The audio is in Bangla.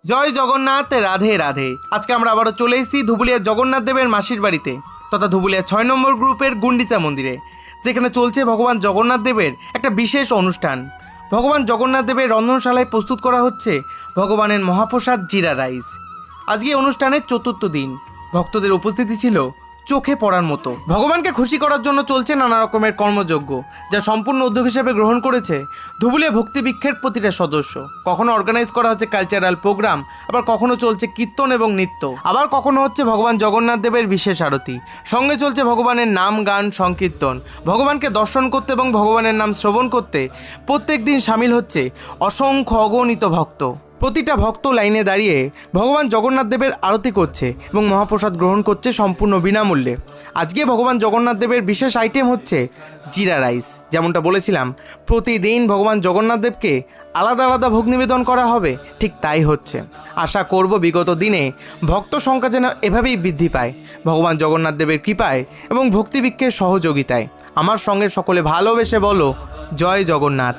জয় জগন্নাথ, রাধে রাধে। আজকে আমরা আবারও চলে এসেছি ধুবুলিয়া জগন্নাথ দেবের মাসির বাড়িতে তথা ধুবুলিয়া 6 নম্বর গ্রুপের গুন্ডিচা মন্দিরে, যেখানে চলছে ভগবান জগন্নাথ দেবের একটা বিশেষ অনুষ্ঠান। ভগবান জগন্নাথ দেবের রন্ধনশালায় প্রস্তুত করা হচ্ছে ভগবানের মহাপ্রসাদ জিরা রাইস। আজকে অনুষ্ঠানের চতুর্থ দিন। ভক্তদের উপস্থিতি ছিল চোখে পড়ার মতো। ভগবানকে খুশি করার জন্য চলছে নানা রকমের কর্মযজ্ঞ, যা সম্পূর্ণ উদ্যোগ হিসেবে গ্রহণ করেছে ধুবুলিয়া ভক্তি বৃক্ষের প্রতিটা সদস্য। কখনো অর্গানাইজ করা হচ্ছে কালচারাল প্রোগ্রাম, আবার কখনো চলছে কীর্তন এবং নৃত্য, আবার কখনো হচ্ছে ভগবান জগন্নাথ দেবের বিশেষ আরতি। সঙ্গে চলছে ভগবানের নাম, গান, সংকীর্তন। ভগবানকে দর্শন করতে এবং ভগবানের নাম শ্রবণ করতে প্রত্যেক দিন সামিল হচ্ছে অসংখ্য অগণিত ভক্ত। প্রতিটা ভক্ত লাইনে দাঁড়িয়ে ভগবান জগন্নাথ দেবের আরতি করছে এবং মহাপ্রসাদ গ্রহণ করছে সম্পূর্ণ বিনামূল্যে। আজকে ভগবান জগন্নাথ দেবের বিশেষ আইটেম হচ্ছে জিরা রাইস। যেমনটা বলেছিলাম, প্রতিদিন ভগবান জগন্নাথ দেবকে আলাদা আলাদা ভোগ নিবেদন করা হবে, ঠিক তাই হচ্ছে। আশা করব বিগত দিনে ভক্ত সংখ্যা যেন এভাবেই বৃদ্ধি পায় ভগবান জগন্নাথ দেবের কৃপায় এবং ভক্তিবৃক্ষের সহযোগিতায়। আমার সঙ্গে সকলে ভালোবেসে বলো জয় জগন্নাথ।